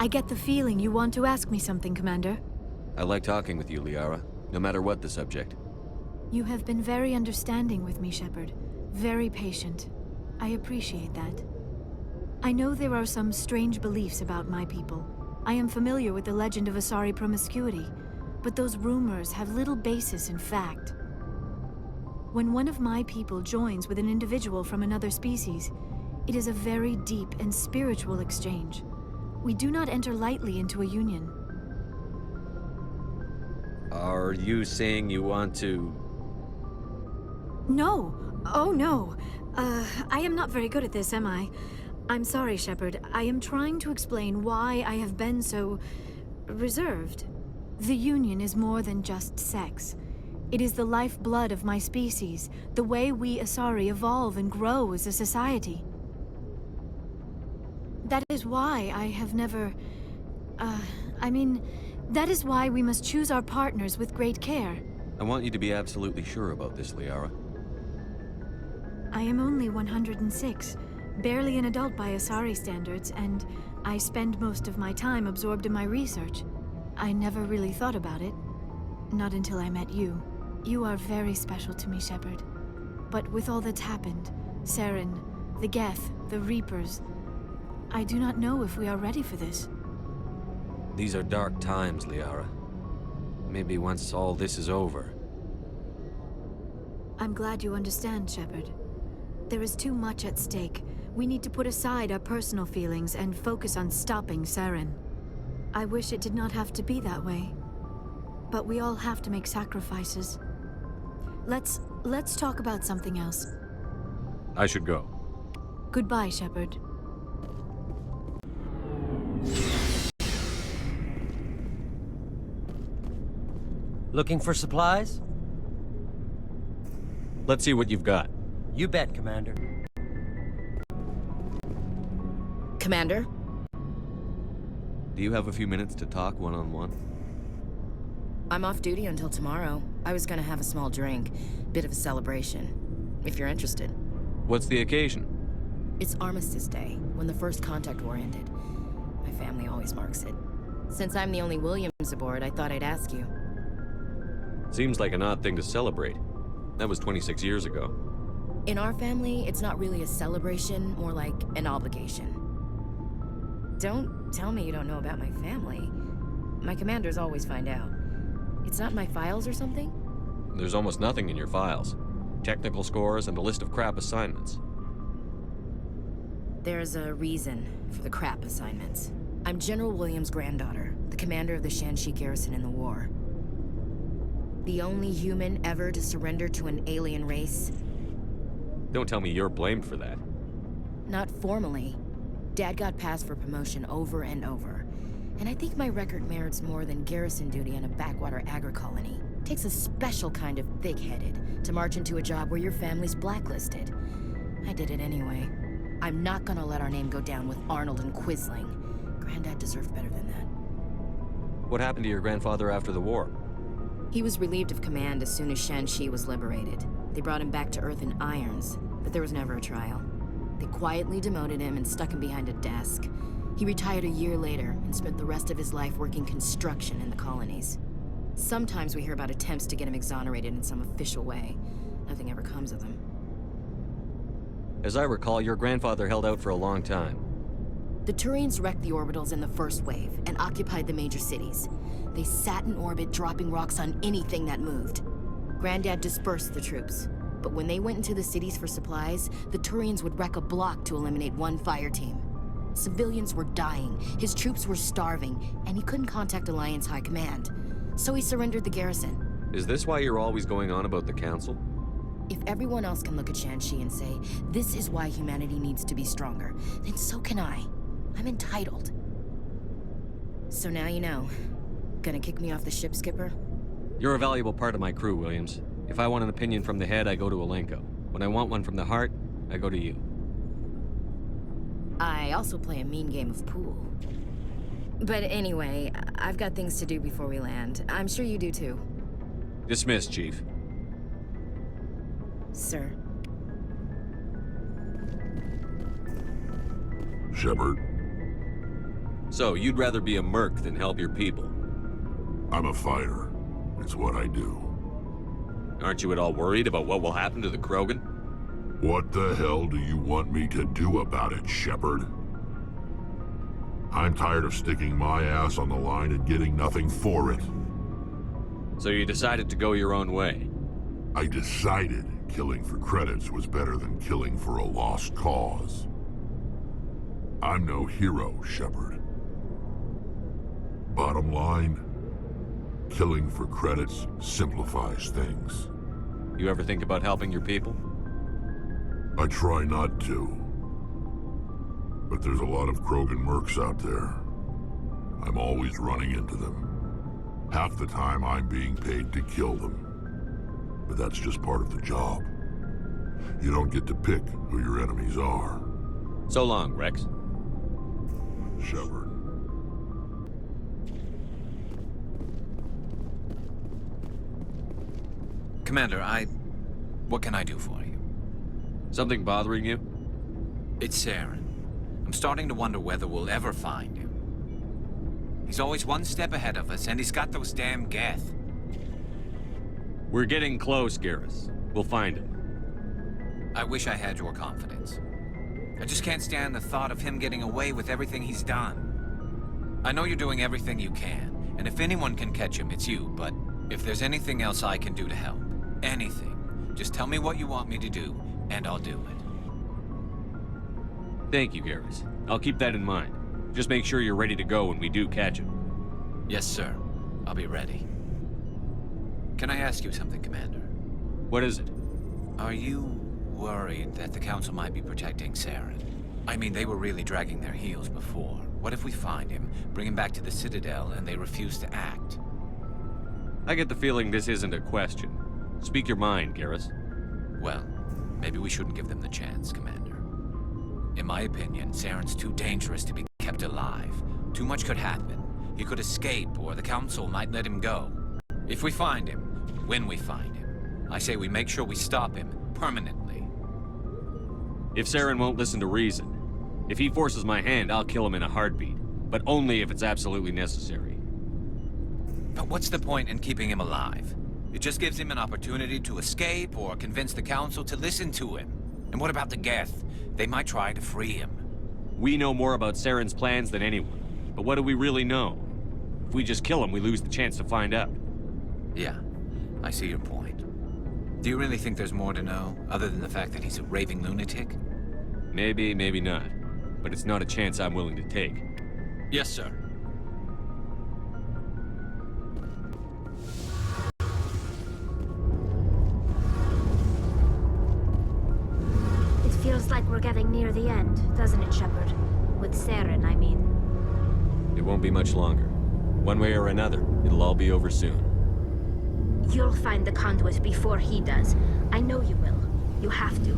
I get the feeling you want to ask me something, Commander. I like talking with you, Liara, no matter what the subject. You have been very understanding with me, Shepard. Very patient. I appreciate that. I know there are some strange beliefs about my people. I am familiar with the legend of Asari promiscuity, but those rumors have little basis in fact. When one of my people joins with an individual from another species, it is a very deep and spiritual exchange. We do not enter lightly into a union. Are you saying you want to... No! Oh no! I am not very good at this, am I? I'm sorry, Shepard. I am trying to explain why I have been so... reserved. The Union is more than just sex. It is the lifeblood of my species, the way we Asari evolve and grow as a society. That is why I have never... that is why we must choose our partners with great care. I want you to be absolutely sure about this, Liara. I am only 106, barely an adult by Asari standards, and I spend most of my time absorbed in my research. I never really thought about it. Not until I met you. You are very special to me, Shepard. But with all that's happened, Saren, the Geth, the Reapers, I do not know if we are ready for this. These are dark times, Liara. Maybe once all this is over. I'm glad you understand, Shepard. There is too much at stake. We need to put aside our personal feelings and focus on stopping Saren. I wish it did not have to be that way. But we all have to make sacrifices. Let's talk about something else. I should go. Goodbye, Shepard. Looking for supplies? Let's see what you've got. You bet, Commander. Commander? Do you have a few minutes to talk one-on-one? I'm off duty until tomorrow. I was gonna have a small drink. Bit of a celebration. If you're interested. What's the occasion? It's Armistice Day, when the First Contact War ended. My family always marks it. Since I'm the only Williams aboard, I thought I'd ask you. Seems like an odd thing to celebrate. That was 26 years ago. In our family, it's not really a celebration, more like an obligation. Don't tell me you don't know about my family. My commanders always find out. It's not in my files or something? There's almost nothing in your files. Technical scores and a list of crap assignments. There's a reason for the crap assignments. I'm General Williams' granddaughter, the commander of the Shanxi garrison in the war. The only human ever to surrender to an alien race. Don't tell me you're blamed for that. Not formally. Dad got passed for promotion over and over. And I think my record merits more than garrison duty in a backwater agri-colony. Takes a special kind of thick-headed to march into a job where your family's blacklisted. I did it anyway. I'm not gonna let our name go down with Arnold and Quisling. Granddad deserved better than that. What happened to your grandfather after the war? He was relieved of command as soon as Shanxi was liberated. They brought him back to Earth in irons, but there was never a trial. They quietly demoted him and stuck him behind a desk. He retired a year later and spent the rest of his life working construction in the colonies. Sometimes we hear about attempts to get him exonerated in some official way. Nothing ever comes of them. As I recall, your grandfather held out for a long time. The Turians wrecked the orbitals in the first wave and occupied the major cities. They sat in orbit, dropping rocks on anything that moved. Granddad dispersed the troops. But when they went into the cities for supplies, the Turians would wreck a block to eliminate one fire team. Civilians were dying, his troops were starving, and he couldn't contact Alliance High Command. So he surrendered the garrison. Is this why you're always going on about the Council? If everyone else can look at Shanxi and say, this is why humanity needs to be stronger, then so can I. I'm entitled. So now you know. Gonna kick me off the ship, Skipper? You're a valuable part of my crew, Williams. If I want an opinion from the head, I go to Alenko. When I want one from the heart, I go to you. I also play a mean game of pool. But anyway, I've got things to do before we land. I'm sure you do too. Dismissed, Chief. Sir. Shepard. So, you'd rather be a merc than help your people? I'm a fighter. It's what I do. Aren't you at all worried about what will happen to the Krogan? What the hell do you want me to do about it, Shepard? I'm tired of sticking my ass on the line and getting nothing for it. So you decided to go your own way? I decided killing for credits was better than killing for a lost cause. I'm no hero, Shepard. Bottom line, killing for credits simplifies things. You ever think about helping your people? I try not to. But there's a lot of Krogan mercs out there. I'm always running into them. Half the time I'm being paid to kill them. But that's just part of the job. You don't get to pick who your enemies are. So long, Rex. Shepard. Commander, what can I do for you? Something bothering you? It's Saren. I'm starting to wonder whether we'll ever find him. He's always one step ahead of us, and he's got those damn Geth. We're getting close, Garrus. We'll find him. I wish I had your confidence. I just can't stand the thought of him getting away with everything he's done. I know you're doing everything you can, and if anyone can catch him, it's you, but if there's anything else I can do to help, anything, just tell me what you want me to do, and I'll do it. Thank you, Garrus. I'll keep that in mind. Just make sure you're ready to go when we do catch him. Yes, sir. I'll be ready. Can I ask you something, Commander? What is it? Are you worried that the Council might be protecting Saren? I mean, they were really dragging their heels before. What if we find him, bring him back to the Citadel, and they refuse to act? I get the feeling this isn't a question. Speak your mind, Garrus. Well, maybe we shouldn't give them the chance, Commander. In my opinion, Saren's too dangerous to be kept alive. Too much could happen. He could escape, or the Council might let him go. If we find him, when we find him, I say we make sure we stop him permanently. If Saren won't listen to reason, if he forces my hand, I'll kill him in a heartbeat. But only if it's absolutely necessary. But what's the point in keeping him alive? It just gives him an opportunity to escape or convince the Council to listen to him. And what about the Geth? They might try to free him. We know more about Saren's plans than anyone. But what do we really know? If we just kill him, we lose the chance to find out. Yeah, I see your point. Do you really think there's more to know, other than the fact that he's a raving lunatic? Maybe, maybe not. But it's not a chance I'm willing to take. Yes, sir. It feels like we're getting near the end, doesn't it, Shepard? With Saren, I mean. It won't be much longer. One way or another, it'll all be over soon. You'll find the conduit before he does. I know you will. You have to.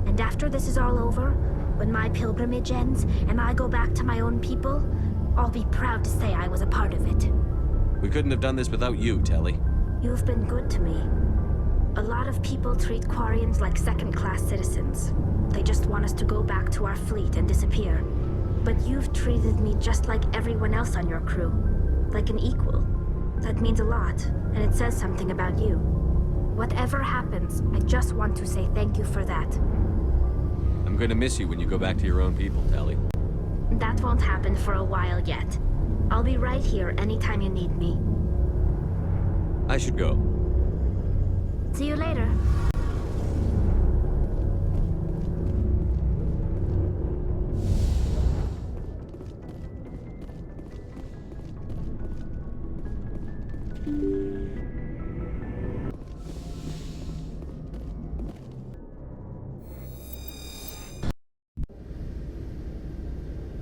And after this is all over, when my pilgrimage ends and I go back to my own people, I'll be proud to say I was a part of it. We couldn't have done this without you, Telly. You've been good to me. A lot of people treat Quarians like second-class citizens. They just want us to go back to our fleet and disappear. But you've treated me just like everyone else on your crew. Like an equal. That means a lot, and it says something about you. Whatever happens, I just want to say thank you for that. I'm gonna miss you when you go back to your own people, Telly. That won't happen for a while yet. I'll be right here anytime you need me. I should go. See you later.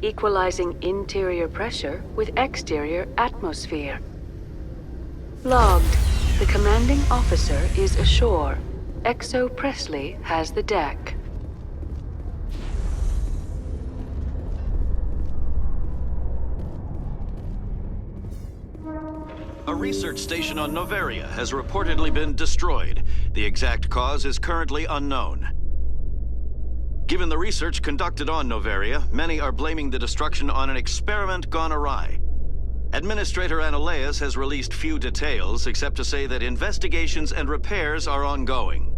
Equalizing interior pressure with exterior atmosphere. Logged. The commanding officer is ashore. Exo Presley has the deck. A research station on Noveria has reportedly been destroyed. The exact cause is currently unknown. Given the research conducted on Noveria, many are blaming the destruction on an experiment gone awry. Administrator Analeas has released few details, except to say that investigations and repairs are ongoing.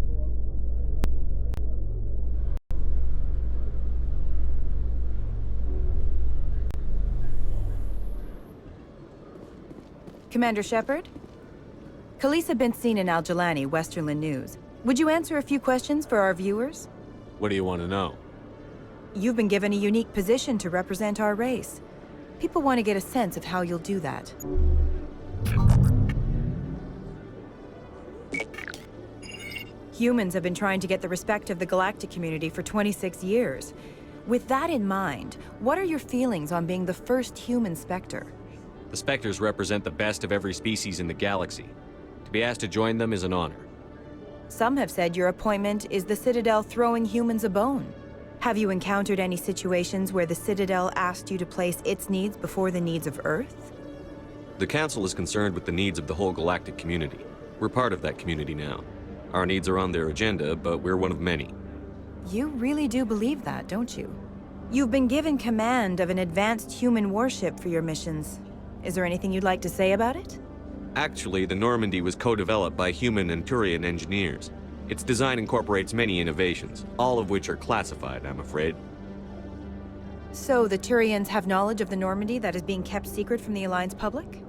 Commander Shepard? Khaleesa been seen in Al-Jalani, Westerland News. Would you answer a few questions for our viewers? What do you want to know? You've been given a unique position to represent our race. People want to get a sense of how you'll do that. Humans have been trying to get the respect of the galactic community for 26 years. With that in mind, what are your feelings on being the first human Spectre? The Spectres represent the best of every species in the galaxy. To be asked to join them is an honor. Some have said your appointment is the Citadel throwing humans a bone. Have you encountered any situations where the Citadel asked you to place its needs before the needs of Earth? The Council is concerned with the needs of the whole galactic community. We're part of that community now. Our needs are on their agenda, but we're one of many. You really do believe that, don't you? You've been given command of an advanced human warship for your missions. Is there anything you'd like to say about it? Actually, the Normandy was co-developed by human and Turian engineers. Its design incorporates many innovations, all of which are classified, I'm afraid. So the Turians have knowledge of the Normandy that is being kept secret from the Alliance public?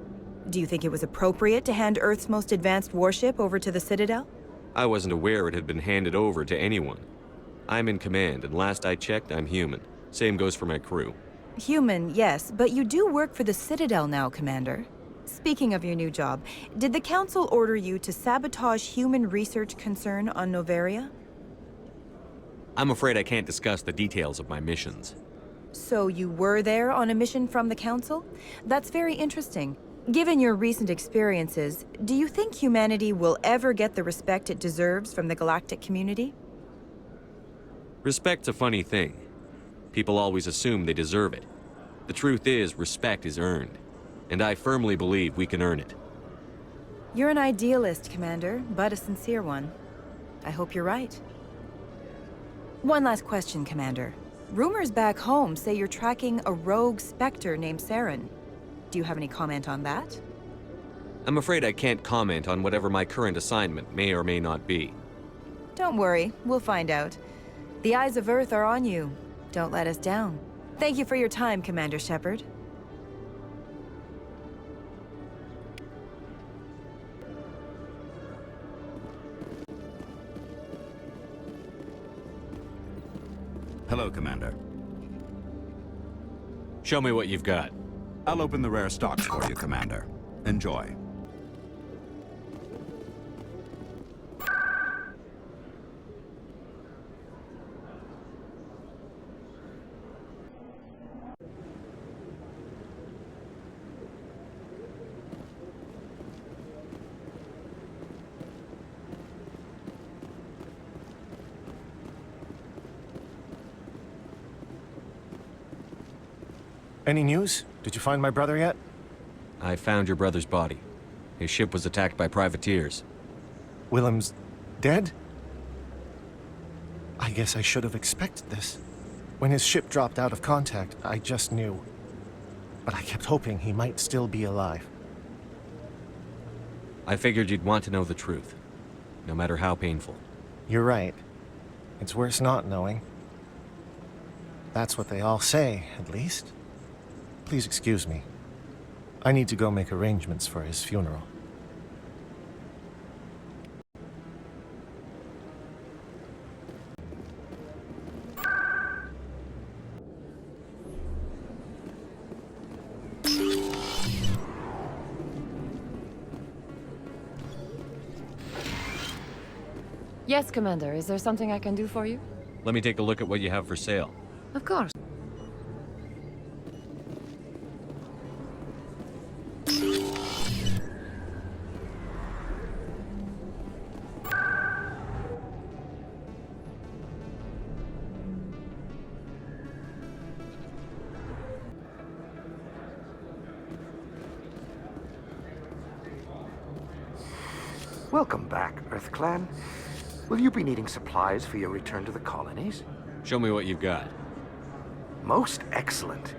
Do you think it was appropriate to hand Earth's most advanced warship over to the Citadel? I wasn't aware it had been handed over to anyone. I'm in command, and last I checked, I'm human. Same goes for my crew. Human, yes, but you do work for the Citadel now, Commander. Speaking of your new job, did the Council order you to sabotage human research concern on Noveria? I'm afraid I can't discuss the details of my missions. So you were there on a mission from the Council? That's very interesting. Given your recent experiences, do you think humanity will ever get the respect it deserves from the galactic community? Respect's a funny thing. People always assume they deserve it. The truth is, respect is earned. And I firmly believe we can earn it. You're an idealist, Commander, but a sincere one. I hope you're right. One last question, Commander. Rumors back home say you're tracking a rogue Spectre named Saren. Do you have any comment on that? I'm afraid I can't comment on whatever my current assignment may or may not be. Don't worry, we'll find out. The eyes of Earth are on you. Don't let us down. Thank you for your time, Commander Shepard. Hello, Commander. Show me what you've got. I'll open the rare stocks for you, Commander. Enjoy. Any news? Did you find my brother yet? I found your brother's body. His ship was attacked by privateers. Willem's dead? I guess I should have expected this. When his ship dropped out of contact, I just knew. But I kept hoping he might still be alive. I figured you'd want to know the truth, no matter how painful. You're right. It's worse not knowing. That's what they all say, at least. Please excuse me. I need to go make arrangements for his funeral. Yes, Commander. Is there something I can do for you? Let me take a look at what you have for sale. Of course. Welcome back, EarthClan. Will you be needing supplies for your return to the colonies? Show me what you've got. Most excellent.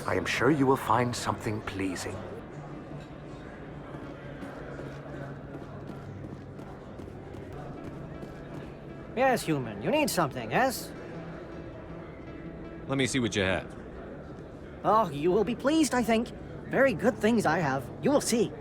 I am sure you will find something pleasing. Yes, human. You need something, yes? Let me see what you have. Oh, you will be pleased, I think. Very good things I have. You will see.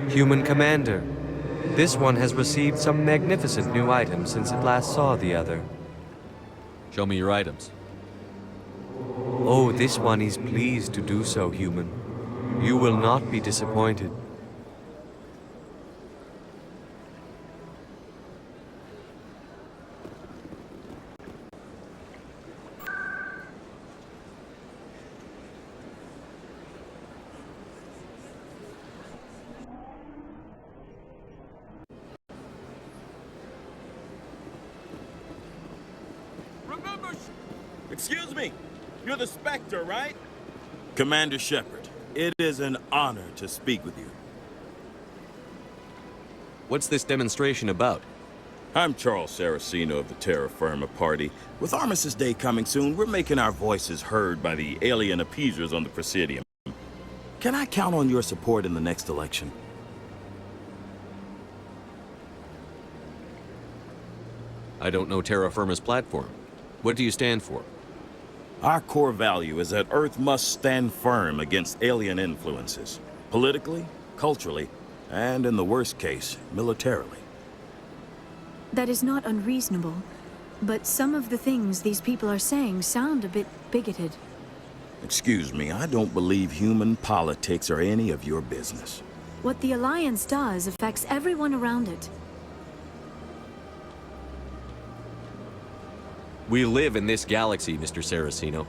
Human Commander, this one has received some magnificent new items since it last saw the other. Show me your items. Oh, this one is pleased to do so, human. You will not be disappointed. Excuse me, you're the Spectre, right? Commander Shepard, it is an honor to speak with you. What's this demonstration about? I'm Charles Saraceno of the Terra Firma Party. With Armistice Day coming soon, we're making our voices heard by the alien appeasers on the Presidium. Can I count on your support in the next election? I don't know Terra Firma's platform. What do you stand for? Our core value is that Earth must stand firm against alien influences. Politically, culturally, and in the worst case, militarily. That is not unreasonable, but some of the things these people are saying sound a bit bigoted. Excuse me, I don't believe human politics are any of your business. What the Alliance does affects everyone around it. We live in this galaxy, Mr. Saraceno.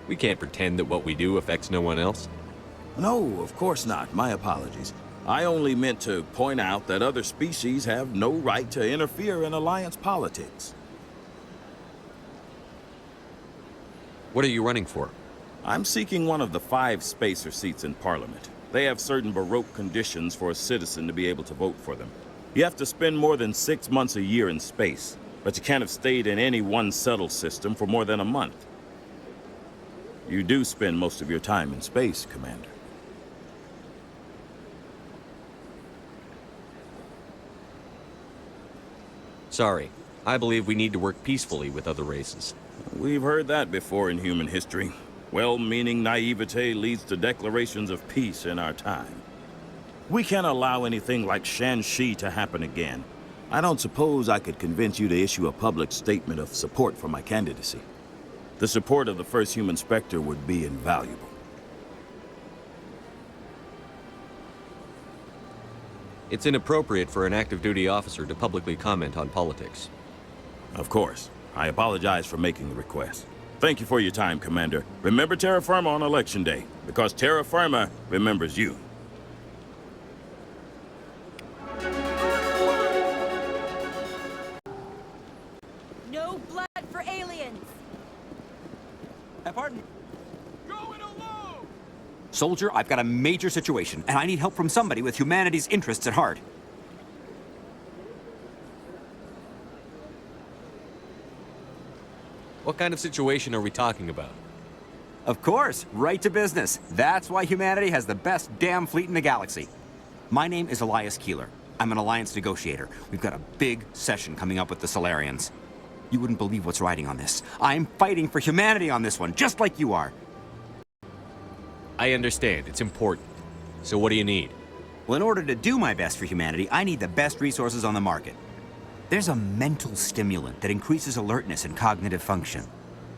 We can't pretend that what we do affects no one else. No, of course not. My apologies. I only meant to point out that other species have no right to interfere in Alliance politics. What are you running for? I'm seeking one of the 5 spacer seats in Parliament. They have certain Baroque conditions for a citizen to be able to vote for them. You have to spend more than 6 months a year in space, but you can't have stayed in any one settled system for more than a month. You do spend most of your time in space, Commander. Sorry. I believe we need to work peacefully with other races. We've heard that before in human history. Well-meaning naivete leads to declarations of peace in our time. We can't allow anything like Shan-Shi to happen again. I don't suppose I could convince you to issue a public statement of support for my candidacy. The support of the first human Spectre would be invaluable. It's inappropriate for an active duty officer to publicly comment on politics. Of course. I apologize for making the request. Thank you for your time, Commander. Remember Terra Firma on Election Day, because Terra Firma remembers you. No blood for aliens! Pardon? Soldier, I've got a major situation, and I need help from somebody with humanity's interests at heart. What kind of situation are we talking about? Of course, right to business. That's why humanity has the best damn fleet in the galaxy. My name is Elias Keeler. I'm an Alliance negotiator. We've got a big session coming up with the Solarians. You wouldn't believe what's riding on this. I'm fighting for humanity on this one, just like you are. I understand. It's important. So what do you need? Well, in order to do my best for humanity, I need the best resources on the market. There's a mental stimulant that increases alertness and cognitive function.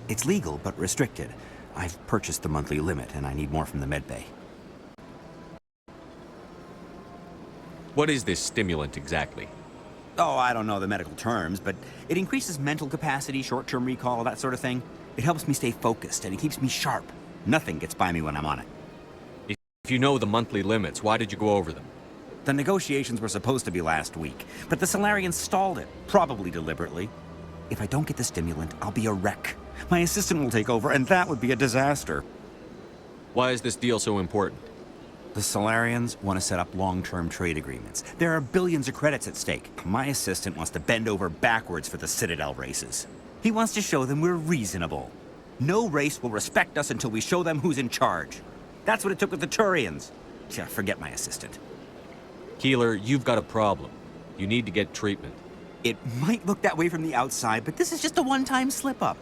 It's legal, but restricted. I've purchased the monthly limit, and I need more from the medbay. What is this stimulant exactly? Oh, I don't know the medical terms, but it increases mental capacity, short-term recall, that sort of thing. It helps me stay focused, and it keeps me sharp. Nothing gets by me when I'm on it. If you know the monthly limits, why did you go over them? The negotiations were supposed to be last week, but the Salarians stalled it, probably deliberately. If I don't get the stimulant, I'll be a wreck. My assistant will take over, and that would be a disaster. Why is this deal so important? The Salarians want to set up long-term trade agreements. There are billions of credits at stake. My assistant wants to bend over backwards for the Citadel races. He wants to show them we're reasonable. No race will respect us until we show them who's in charge. That's what it took with the Turians. Yeah, forget my assistant. Keeler, you've got a problem. You need to get treatment. It might look that way from the outside, but this is just a one-time slip-up.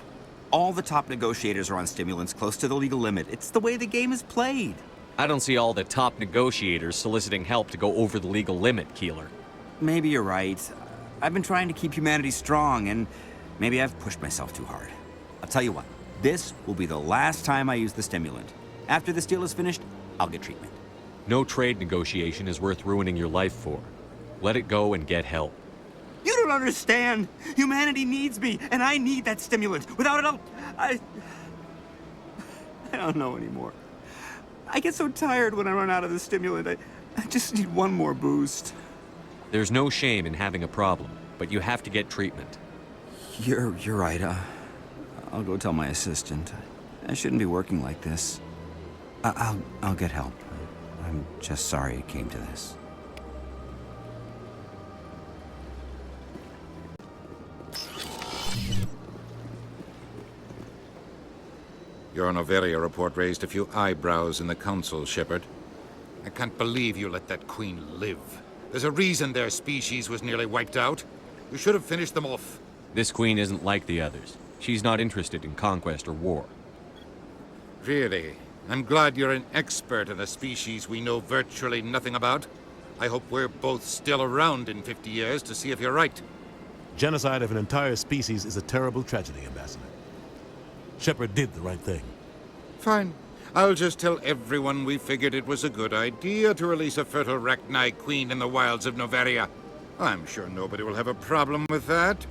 All the top negotiators are on stimulants close to the legal limit. It's the way the game is played. I don't see all the top negotiators soliciting help to go over the legal limit, Keeler. Maybe you're right. I've been trying to keep humanity strong, and maybe I've pushed myself too hard. I'll tell you what, this will be the last time I use the stimulant. After this deal is finished, I'll get treatment. No trade negotiation is worth ruining your life for. Let it go and get help. You don't understand! Humanity needs me, and I need that stimulant. Without it, I don't know anymore. I get so tired when I run out of the stimulant. I just need one more boost. There's no shame in having a problem, but you have to get treatment. You're right. I'll go tell my assistant. I shouldn't be working like this. I'll get help. I'm just sorry it came to this. Your Noveria report raised a few eyebrows in the Council, Shepard. I can't believe you let that Queen live. There's a reason their species was nearly wiped out. You should have finished them off. This Queen isn't like the others. She's not interested in conquest or war. Really? I'm glad you're an expert in a species we know virtually nothing about. I hope we're both still around in 50 years to see if you're right. Genocide of an entire species is a terrible tragedy, Ambassador. Shepard did the right thing. Fine. I'll just tell everyone we figured it was a good idea to release a fertile Rachni queen in the wilds of Noveria. I'm sure nobody will have a problem with that.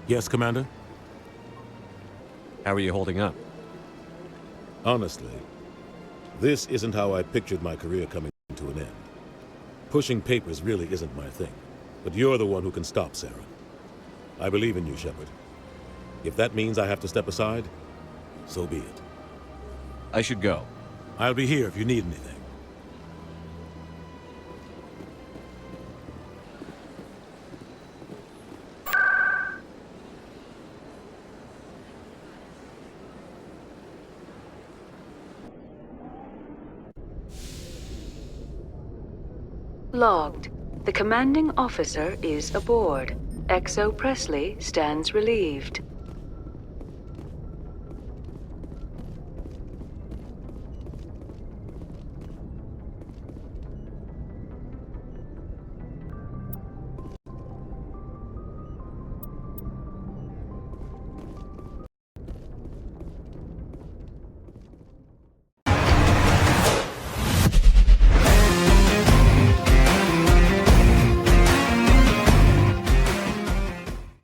Yes, Commander? How are you holding up? Honestly, this isn't how I pictured my career coming to an end. Pushing papers really isn't my thing, but you're the one who can stop Saren. I believe in you, Shepard. If that means I have to step aside, so be it. I should go. I'll be here if you need anything. Logged. The commanding officer is aboard. XO Presley stands relieved.